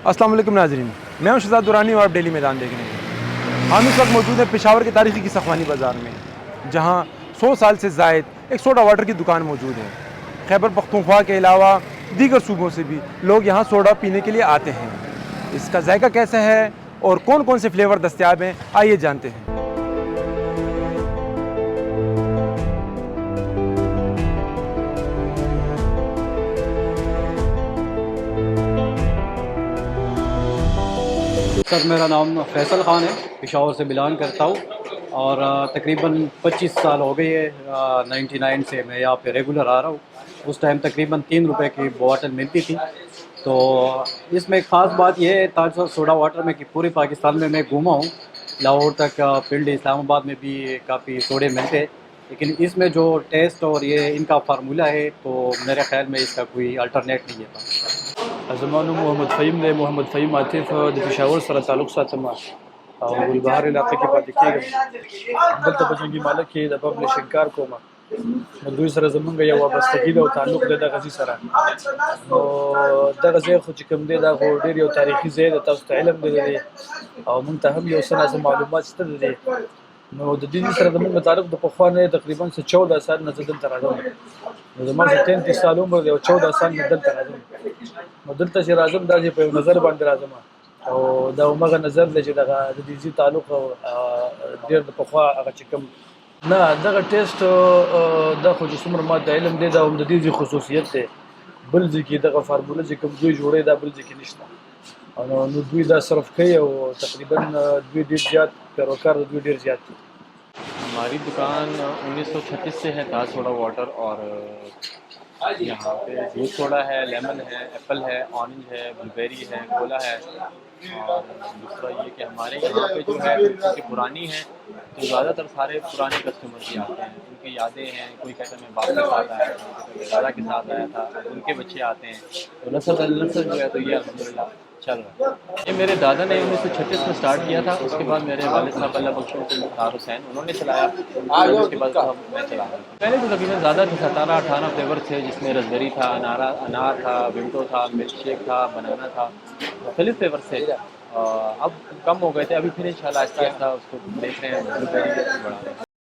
السلام علیکم ناظرین، میں ہوں شہزاد دورانی اور آپ ڈیلی میدان دیکھ رہے ہیں۔ ہم اس وقت موجود ہیں پشاور کے تاریخی کی سخوانی بازار میں، جہاں 100 سال سے زائد ایک سوڈا واٹر کی دکان موجود ہے۔ خیبر پختونخوا کے علاوہ دیگر صوبوں سے بھی لوگ یہاں سوڈا پینے کے لیے آتے ہیں۔ اس کا ذائقہ کیسا ہے اور کون کون سے فلیور دستیاب ہیں، آئیے جانتے ہیں۔ سر میرا نام فیصل خان ہے، پشاور سے بلانگ کرتا ہوں اور تقریباً 25 سال ہو گئی ہے۔ 99 سے میں یہاں پہ ریگولر آ رہا ہوں۔ اس ٹائم تقریباً 3 روپے کی بوٹل ملتی تھی۔ تو اس میں خاص بات یہ ہے تاج سوڈا واٹر میں کہ پورے پاکستان میں گھوما ہوں، لاہور تک، پنڈی، اسلام آباد میں بھی کافی سوڈے ملتے، لیکن اس میں جو ٹیسٹ اور یہ ان کا فارمولہ ہے تو میرے خیال میں اس کا کوئی الٹرنیٹ نہیں ہے۔ زما نوم محمد فهیم دی، محمد فهیم عاطف، د پېښور سره تعلق ساتم او ګلبهار علاقې کې پاتې کېږم. دلته په جنګي ماله کې د پبلشنګ کار کوم. نو دوی سره زمونږ یو وابستګي ده او تعلق دی دغه ځای سره. نو دغه ځای خو چې کوم دی دا خو ډېر یو تاریخي ځای دی، تاسو ته علم دی او موږ ته هم یو څه ناڅه معلومات شته د دې. نو د دې سره زمونږ تعلق د پخوا نه تقریبا 14 سال نه زه دلته راځم. نو زما چې 33 سال عمر دی او 14 سال نه دلته راځم. نو دلته چې راځم دا چې په یو نظر باندې راځم او دا همغه نظر دی چې دغه د دې ځای تعلق ډېر د پخوا هغه چې کوم نه دغه ټیسټ دا خو چې څومره ما ته علم دی دا هم د دې ځای خصوصیت دی. بل ځای کې دغه فارموله چې کوم دوی جوړوي دا بل ځای کې نشته. نو دوی دا صرف کوي او تقریبا دوی ډېر زیات پیروکار دوی ډېر زیات دي. ہماری دکان 1936 سے ہے، تاج سوڈا واٹر، اور یہاں پہ جوس سوڈا ہے، لیمن ہے، ایپل ہے، اورنج ہے، بلو بیری ہے، کولا ہے۔ اور دوسرا یہ کہ ہمارے یہاں پہ جو ہے کیونکہ پرانی ہے تو زیادہ تر سارے پرانے کسٹمر بھی آتے ہیں، ان کی یادیں ہیں، کوئی کہتا ہے میں باپ کے ساتھ آیا تھا، کوئی دادا کے ساتھ آیا تھا، ان کے بچے آتے ہیں، تو نسل در نسل جو ہے تو یہ الحمدللہ چل رہا ہے۔ یہ میرے دادا نے 1936 میں سٹارٹ کیا تھا، اس کے بعد میرے والد صاحب اللہ بخشوں کو مختار حسین انہوں نے چلایا، اس کے بعد اب میں چلا رہا ہوں۔ پہلے تو تقریباً زیادہ تھے، 17-18 فلیور تھے، جس میں رسبیری تھا، انار تھا، ومٹو تھا، ملک شیک تھا، بنانا تھا، مختلف فلیور تھے۔ اب کم ہو گئے تھے، ابھی پھر انشاءاللہ آہستہ آہستہ اس کو دیکھ رہے ہیں بڑھا رہے ہیں۔